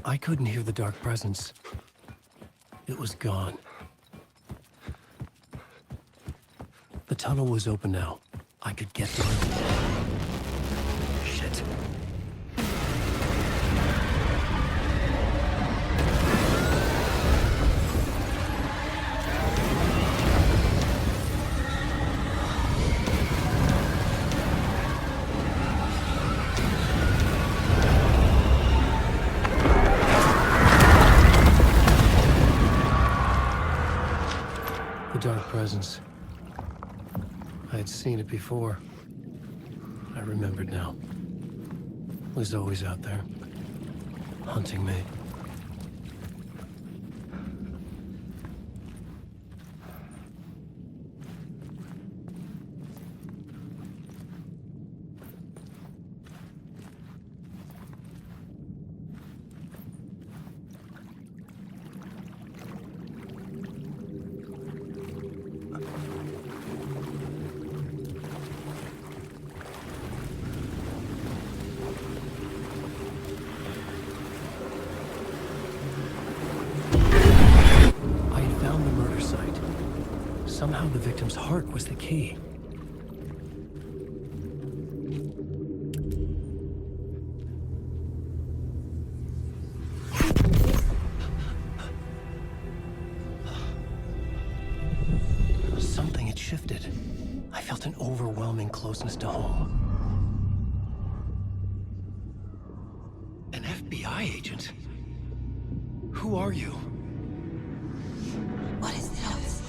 I couldn't hear the dark presence. It was gone. The tunnel was open now. I could get through. Shit. The dark presence. I had seen it before. I remembered now. It was always out there, hunting me. Somehow the victim's heart was the key. Something had shifted. I felt an overwhelming closeness to home. An FBI agent? Who are you? What is this?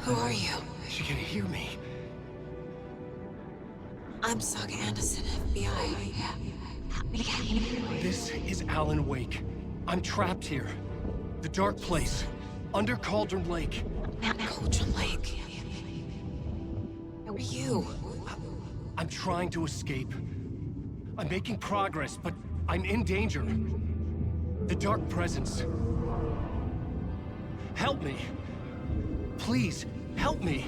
Who are you? She can hear me. I'm Saga Anderson, FBI. Help me get you. This is Alan Wake. I'm trapped here. The dark place. Under Cauldron Lake. Cauldron Lake. Who are you? I'm trying to escape. I'm making progress, but I'm in danger. The dark presence. Help me. Please, help me.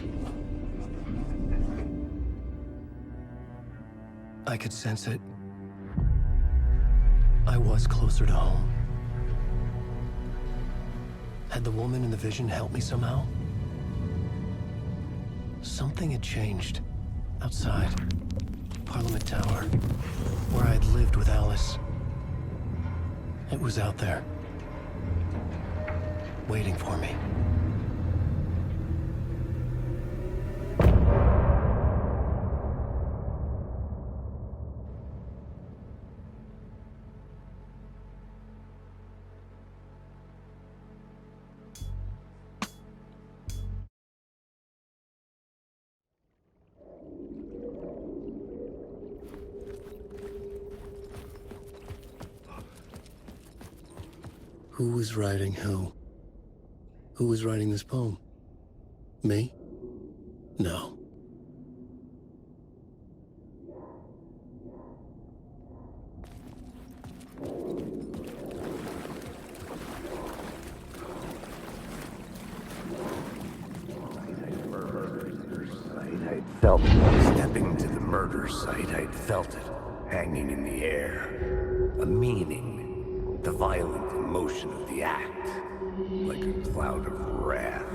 I could sense it. I was closer to home. Had the woman in the vision helped me somehow? Something had changed. Outside. Parliament Tower. Where I'd lived with Alice. It was out there. Waiting for me. Who was writing who? Who was writing this poem? Me? No. I'd felt it. Stepping to the murder site, I'd felt it, hanging in the air. A meaning, the violent emotion of the act, like a cloud of wrath.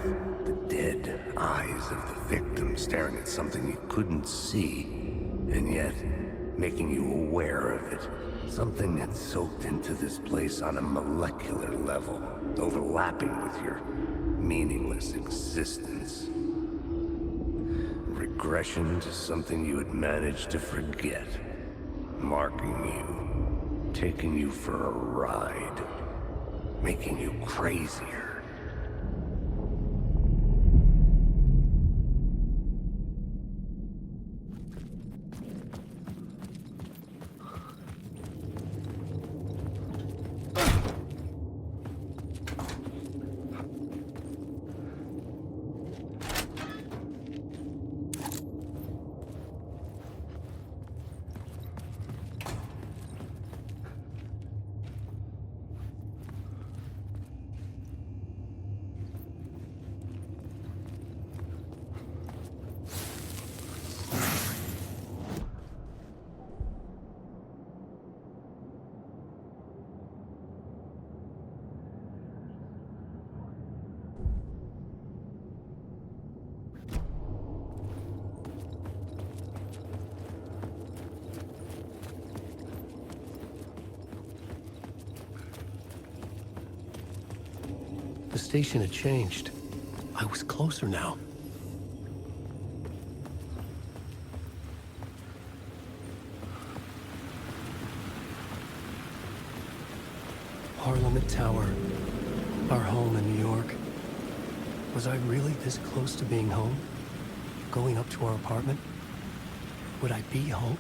The dead eyes of the victim staring at something you couldn't see, and yet making you aware of it. Something that soaked into this place on a molecular level, overlapping with your meaningless existence. Regression to something you had managed to forget. Marking you. Taking you for a ride. Making you crazier. station had changed. I was closer now. Parliament Tower. Our home in New York. Was I really this close to being home? Going up to our apartment? Would I be home?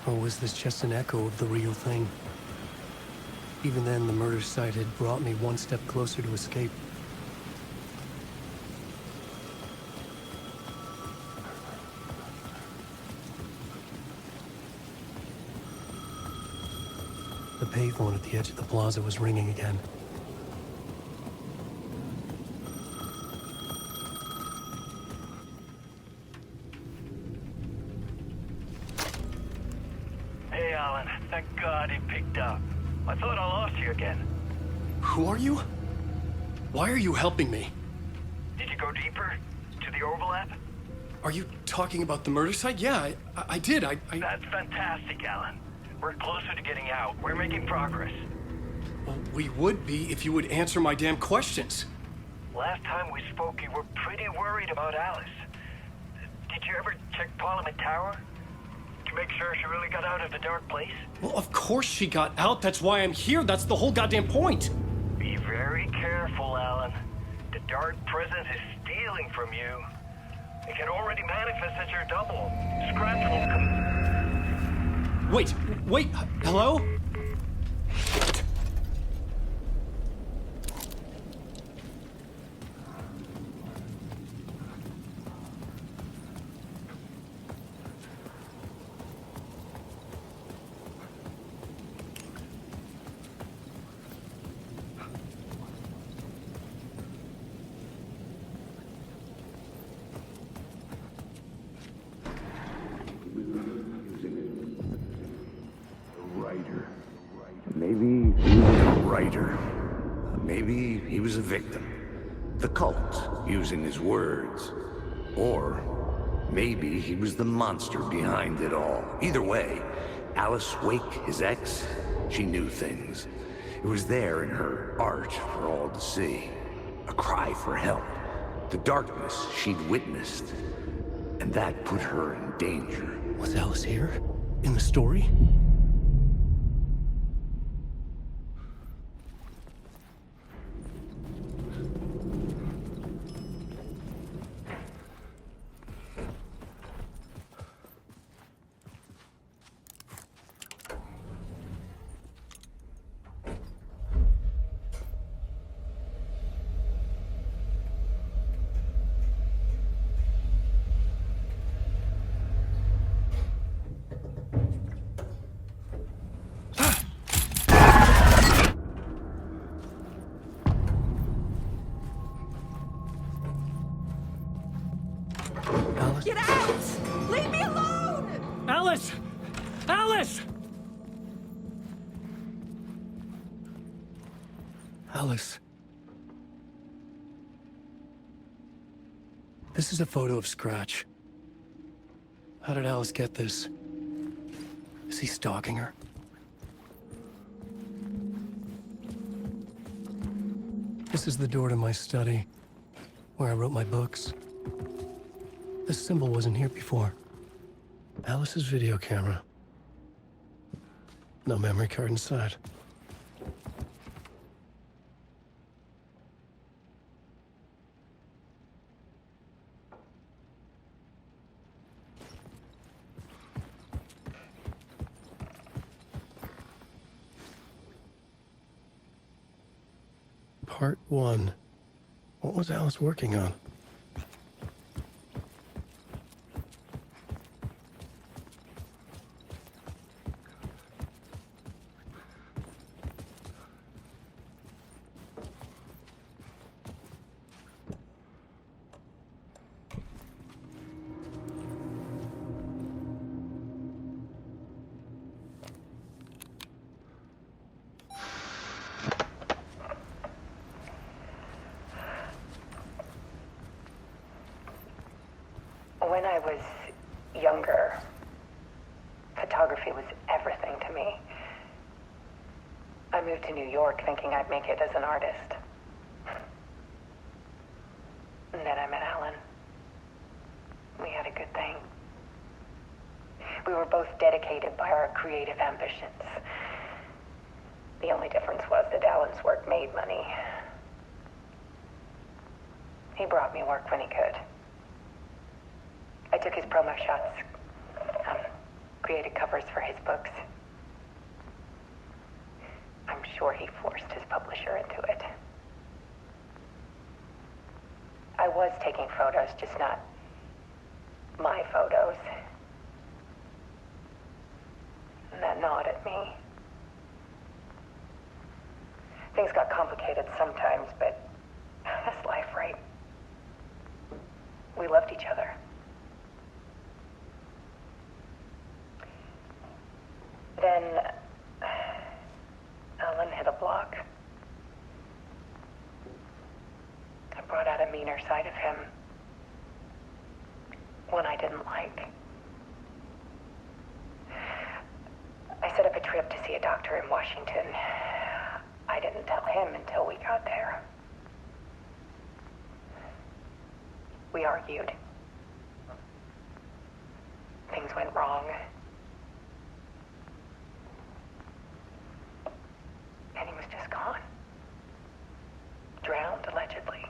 Or was this just an echo of the real thing? Even then, the murder site had brought me one step closer to escape. The payphone at the edge of the plaza was ringing again. Hey, Alan. Thank God he picked up. I thought I lost you again. Who are you? Why are you helping me? Did you go deeper? To the overlap? Are you talking about the murder site? Yeah, I did. That's fantastic, Alan. We're closer to getting out. We're making progress. Well, we would be if you would answer my damn questions. Last time we spoke, you were pretty worried about Alice. Did you ever check Parliament Tower? To make sure she really got out of the dark place? Well, of course she got out. That's why I'm here. That's the whole goddamn point. Be very careful, Alan. The dark presence is stealing from you. It can already manifest as your double. Scratch will come... Wait, hello? Maybe he was a writer. Maybe he was a victim. The cult, using his words. Or maybe he was the monster behind it all. Either way, Alice Wake, his ex, she knew things. It was there in her art for all to see. A cry for help. The darkness she'd witnessed. And that put her in danger. Was Alice here? In the story? Get out! Leave me alone! Alice! Alice! Alice. This is a photo of Scratch. How did Alice get this? Is he stalking her? This is the door to my study, where I wrote my books. This symbol wasn't here before. Alice's video camera. No memory card inside. Part 1. What was Alice working on? When I was younger, photography was everything to me. I moved to New York thinking I'd make it as an artist. And then I met Alan. We had a good thing. We were both dedicated by our creative ambitions. The only difference was that Alan's work made money. He brought me work when he could. I took his promo shots, created covers for his books. I'm sure he forced his publisher into it. I was taking photos, just not my photos. And that gnawed at me. Things got complicated sometimes, but that's life, right? We loved each other. Then Alan hit a block. I brought out a meaner side of him. One I didn't like. I set up a trip to see a doctor in Washington. I didn't tell him until we got there. We argued. Things went wrong. And he was just gone. Drowned, allegedly.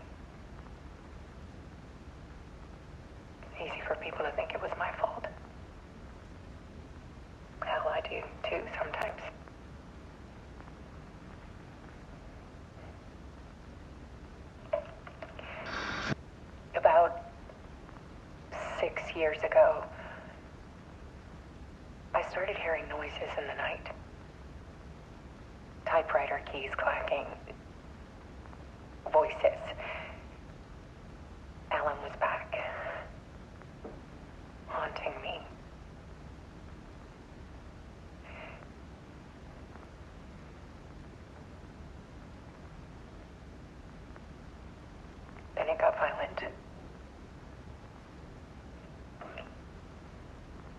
Easy for people to think it was my fault. Hell, I do too sometimes. About 6 years ago, I started hearing noises in the night. Typewriter keys clacking. Voices. Alan was back. Haunting me. Then it got violent.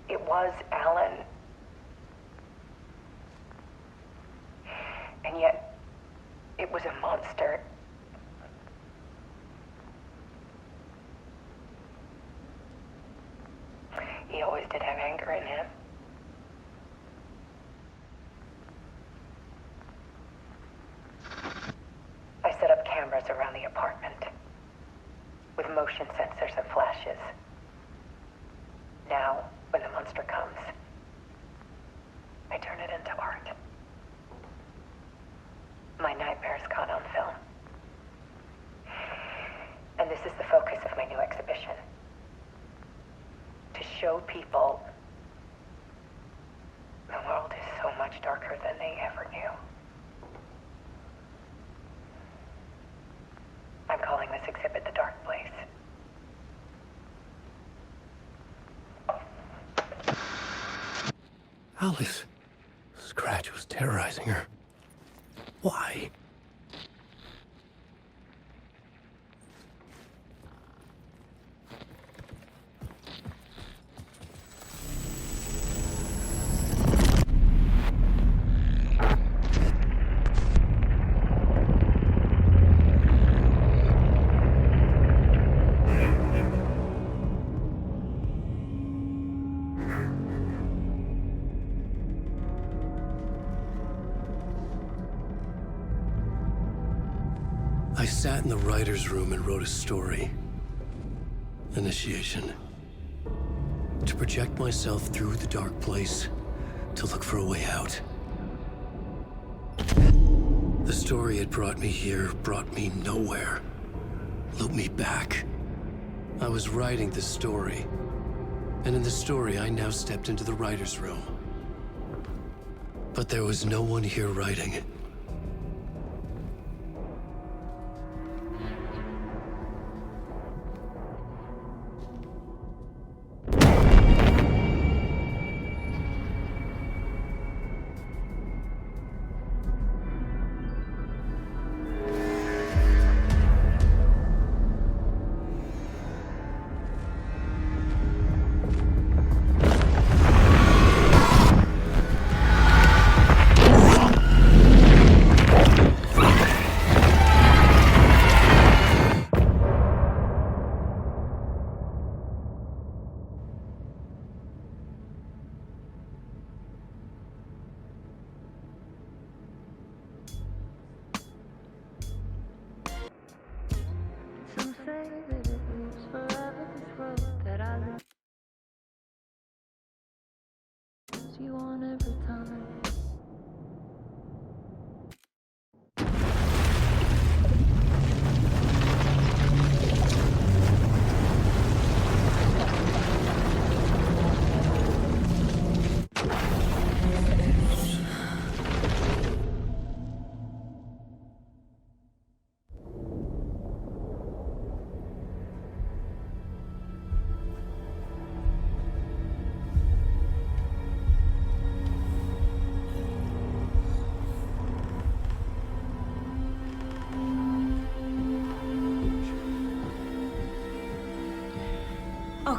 It was Alan. And yet, it was a monster. He always did have anger in him. I set up cameras around the apartment with motion sensors and flashes. Now, when the monster comes, I turn it into art. My nightmares caught on film. And this is the focus of my new exhibition. To show people the world is so much darker than they ever knew. I'm calling this exhibit The Dark Place. Alice. Scratch was terrorizing her. Why? I sat in the writer's room and wrote a story. Initiation. To project myself through the dark place, to look for a way out. The story had brought me here, brought me nowhere. Looped me back. I was writing the story. And in the story, I now stepped into the writer's room. But there was no one here writing it.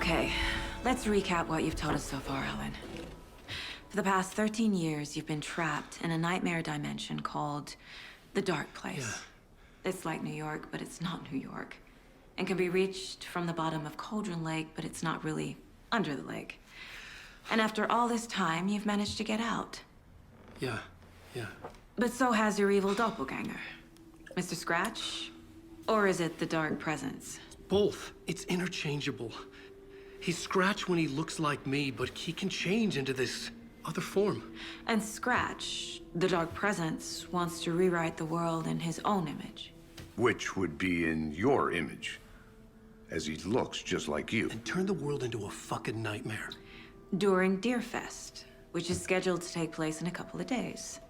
Okay, let's recap what you've told us so far, Alan. For the past 13 years, you've been trapped in a nightmare dimension called the Dark Place. It's like New York, but it's not New York. And can be reached from the bottom of Cauldron Lake, but it's not really under the lake. And after all this time, you've managed to get out. Yeah. But so has your evil doppelganger. Mr. Scratch? Or is it the Dark Presence? Both. It's interchangeable. He's Scratch when he looks like me, but he can change into this other form. And Scratch, the Dark Presence, wants to rewrite the world in his own image. Which would be in your image, as he looks just like you. And turn the world into a fucking nightmare. During Deerfest, which is scheduled to take place in a couple of days.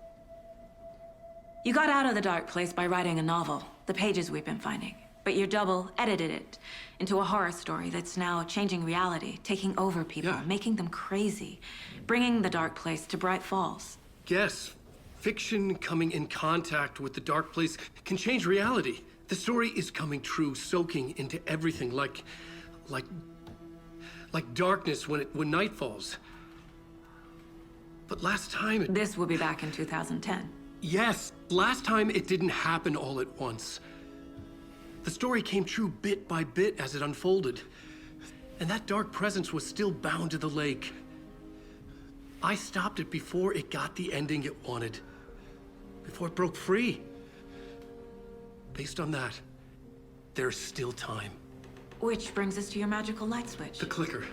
You got out of the Dark Place by writing a novel, The Pages We've Been Finding. But your double edited it into a horror story that's now changing reality, taking over people, making them crazy, bringing the Dark Place to Bright Falls. Yes, fiction coming in contact with the Dark Place can change reality. The story is coming true, soaking into everything, like darkness when night falls. But last time This will be back in 2010. Yes, last time it didn't happen all at once. The story came true bit by bit as it unfolded. And that dark presence was still bound to the lake. I stopped it before it got the ending it wanted. Before it broke free. Based on that, there's still time. Which brings us to your magical light switch. The clicker.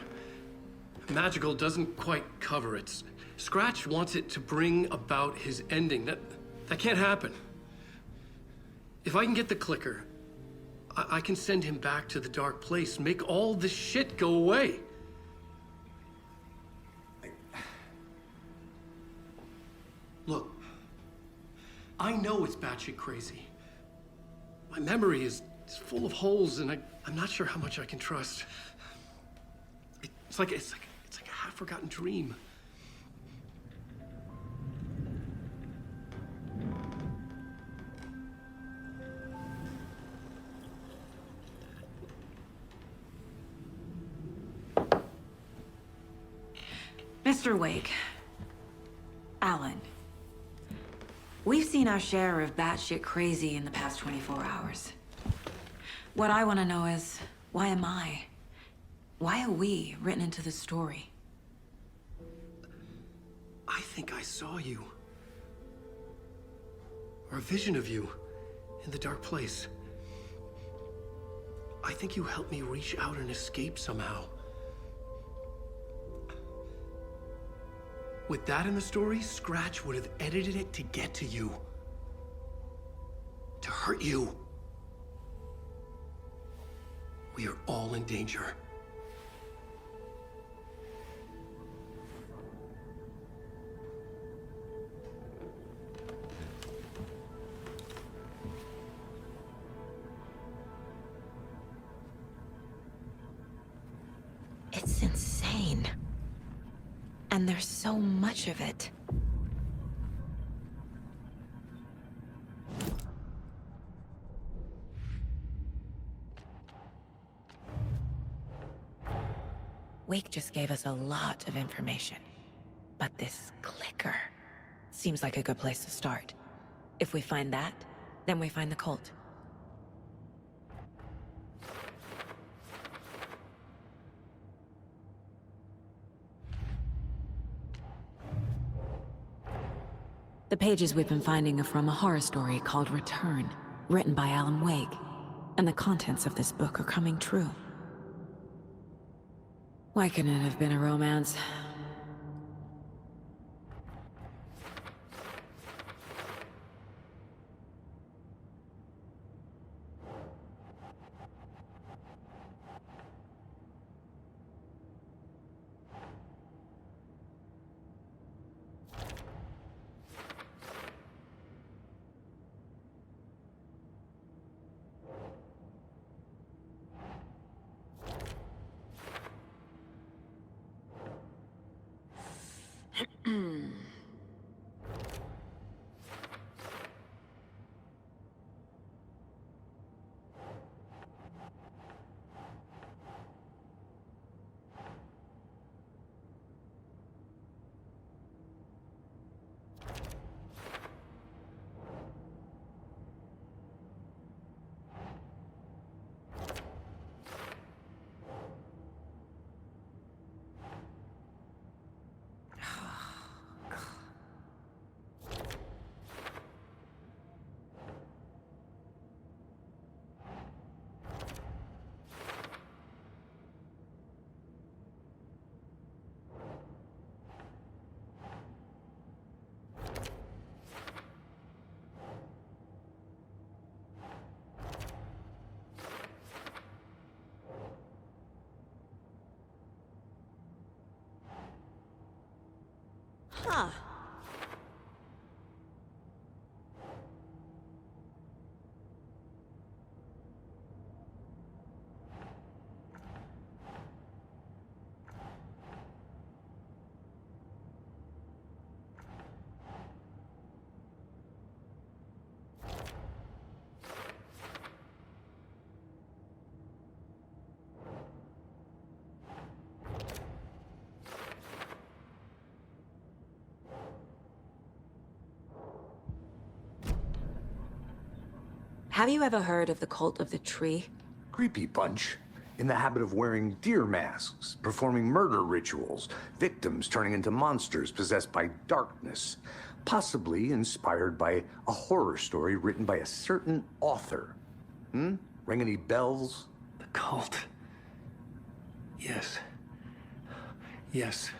Magical doesn't quite cover it. Scratch wants it to bring about his ending. That can't happen. If I can get the clicker, I can send him back to the Dark Place, make all this shit go away. Look, I know it's batshit crazy. My memory is full of holes, and I'm not sure how much I can trust. It's like a half-forgotten dream. Mr. Wake, Alan, we've seen our share of batshit crazy in the past 24 hours. What I want to know is, why am I? Why are we written into the story? I think I saw you. Or a vision of you in the Dark Place. I think you helped me reach out and escape somehow. With that in the story, Scratch would have edited it to get to you. To hurt you. We are all in danger. It's insane. And there's so much of it. Wake just gave us a lot of information. But this clicker seems like a good place to start. If we find that, then we find the cult. The pages we've been finding are from a horror story called Return, written by Alan Wake. And the contents of this book are coming true. Why couldn't it have been a romance? Huh. Have you ever heard of the cult of the tree? Creepy bunch. In the habit of wearing deer masks, performing murder rituals, victims turning into monsters possessed by darkness. Possibly inspired by a horror story written by a certain author. Ring any bells? The cult. Yes. Yes.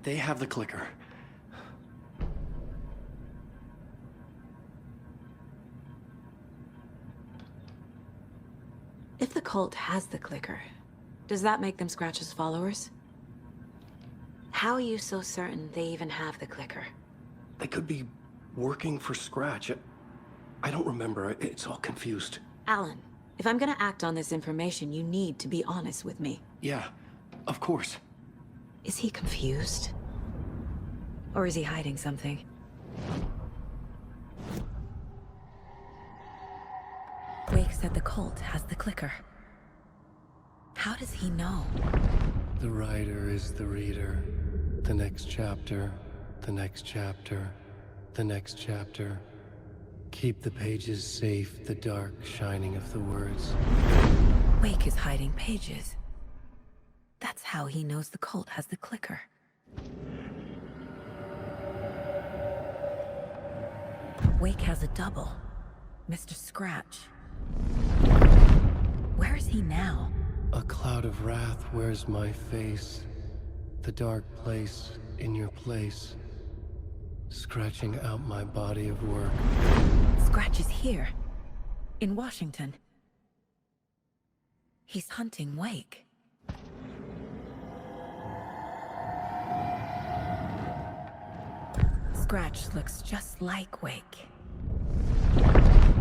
They have the clicker. If the cult has the clicker, does that make them Scratch's followers? How are you so certain they even have the clicker? They could be working for Scratch. I don't remember. It's all confused. Alan, if I'm gonna act on this information, you need to be honest with me. Yeah, of course. Is he confused? Or is he hiding something? Wake said the cult has the clicker. How does he know? The writer is the reader. The next chapter, the next chapter, the next chapter. Keep the pages safe, the dark shining of the words. Wake is hiding pages. That's how he knows the cult has the clicker. Wake has a double. Mr. Scratch. Where is he now? A cloud of wrath wears my face. The dark place in your place. Scratching out my body of work. Scratch is here. In Washington. He's hunting Wake. Scratch looks just like Wake.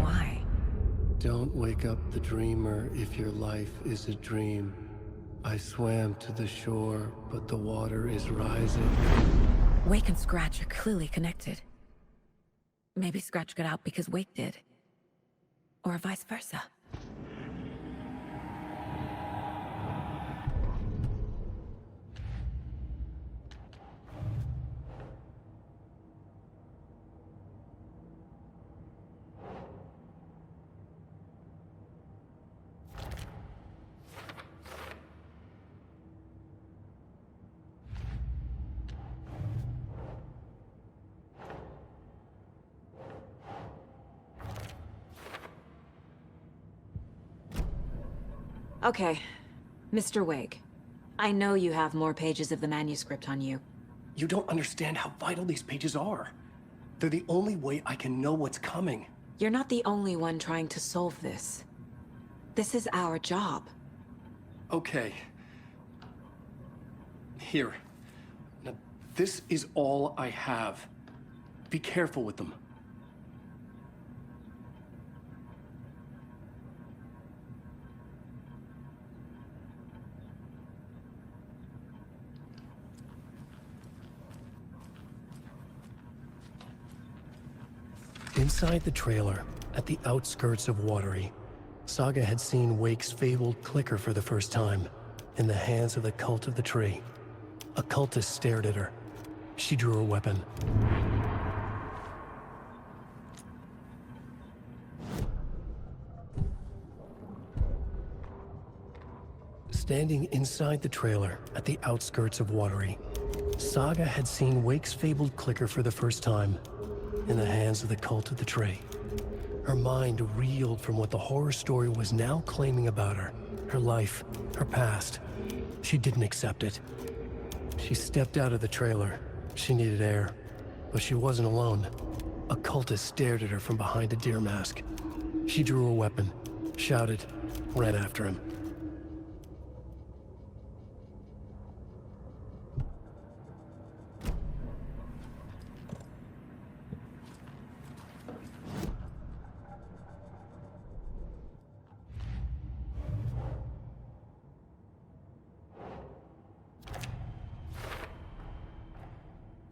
Why? Don't wake up the dreamer if your life is a dream. I swam to the shore, but the water is rising. Wake and Scratch are clearly connected. Maybe Scratch got out because Wake did. Or vice versa. Okay, Mr. Wake. I know you have more pages of the manuscript on you. You don't understand how vital these pages are. They're the only way I can know what's coming. You're not the only one trying to solve this. This is our job. Okay. Here. Now, this is all I have. Be careful with them. Inside the trailer, at the outskirts of Watery, Saga had seen Wake's fabled clicker for the first time, in the hands of the cult of the tree. A cultist stared at her. She drew her weapon. Standing inside the trailer, at the outskirts of Watery, Saga had seen Wake's fabled clicker for the first time, in the hands of the cult of the tree. Her mind reeled from what the horror story was now claiming about her. Her life, her past. She didn't accept it. She stepped out of the trailer. She needed air. But she wasn't alone. A cultist stared at her from behind a deer mask. She drew her weapon, shouted, ran after him.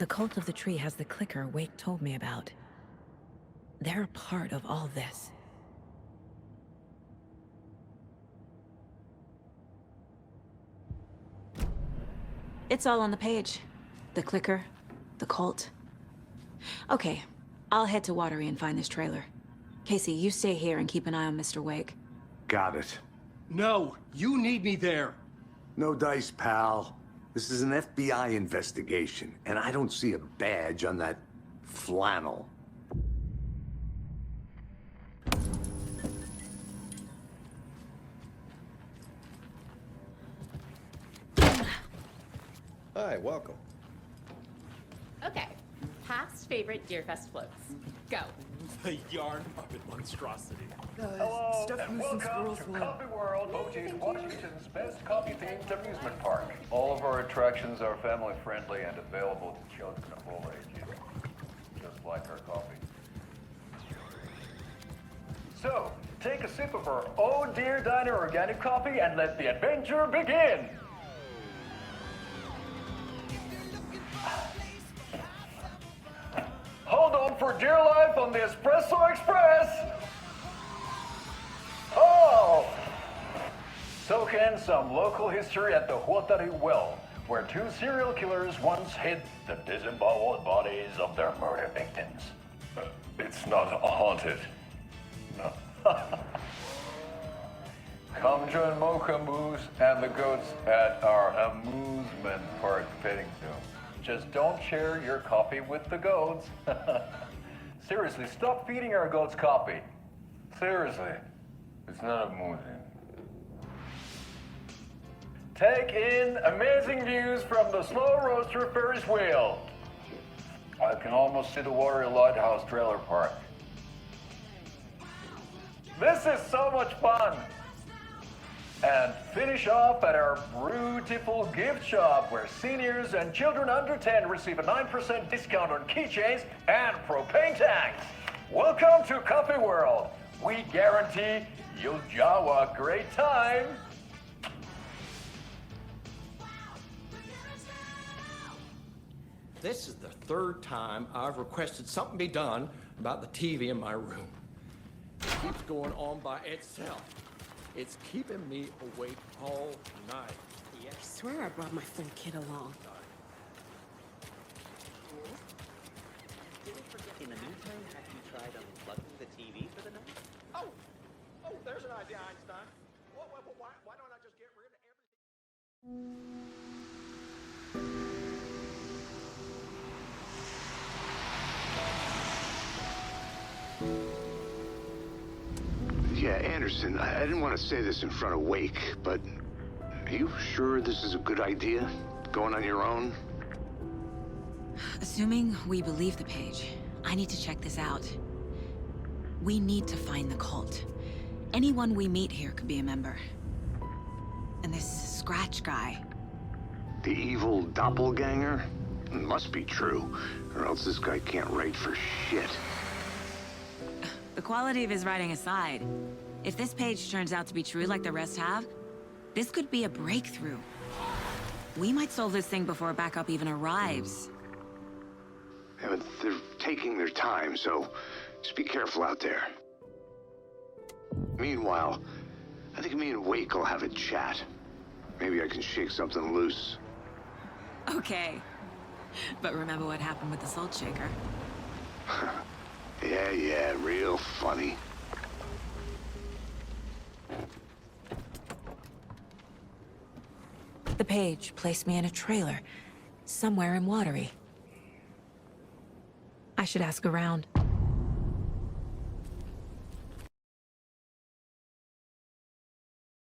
The cult of the tree has the clicker Wake told me about. They're a part of all this. It's all on the page. The clicker, the cult. Okay, I'll head to Watery and find this trailer. Casey, you stay here and keep an eye on Mr. Wake. Got it. No, you need me there. No dice, pal. This is an FBI investigation, and I don't see a badge on that flannel. Hi, welcome. Okay, past favorite Deerfest floats. Go. The yarn puppet monstrosity. Hello, and welcome to Coffee World, OG Washington's best coffee-themed amusement park. All of our attractions are family-friendly and available to children of all ages, just like our coffee. So, take a sip of our Oh Dear Diner organic coffee and let the adventure begin! Hold on for dear life on the Espresso Express! Oh! Soak in some local history at the Huotari Well, where two serial killers once hid the disemboweled bodies of their murder victims. It's not haunted. No. Come join Mokamboos and the goats at our amusement park petting zoo. Just don't share your coffee with the goats. Seriously, stop feeding our goats coffee. Seriously, it's not amusing. Take in amazing views from the slow roaster Ferris wheel. I can almost see the Watery Lighthouse trailer park. This is so much fun. And finish off at our beautiful gift shop where seniors and children under 10 receive a 9% discount on keychains and propane tanks. Welcome to Coffee World. We guarantee you'll have a great time. This is the third time I've requested something be done about the TV in my room. It keeps going on by itself. It's keeping me awake all night. I swear I brought my friend Kid along. In the meantime, have you tried unplugging the TV for the night? Oh, there's an idea, Einstein. Why don't I just get rid of everything? Yeah, Anderson, I didn't want to say this in front of Wake, but are you sure this is a good idea? Going on your own? Assuming we believe the page, I need to check this out. We need to find the cult. Anyone we meet here could be a member. And this Scratch guy. The evil doppelganger? Must be true, or else this guy can't write for shit. The quality of his writing aside, if this page turns out to be true like the rest have, this could be a breakthrough. We might solve this thing before backup even arrives. Yeah, but they're taking their time, so just be careful out there. Meanwhile, I think me and Wake will have a chat. Maybe I can shake something loose. Okay. But remember what happened with the salt shaker? Yeah, real funny. The page placed me in a trailer, somewhere in Watery. I should ask around.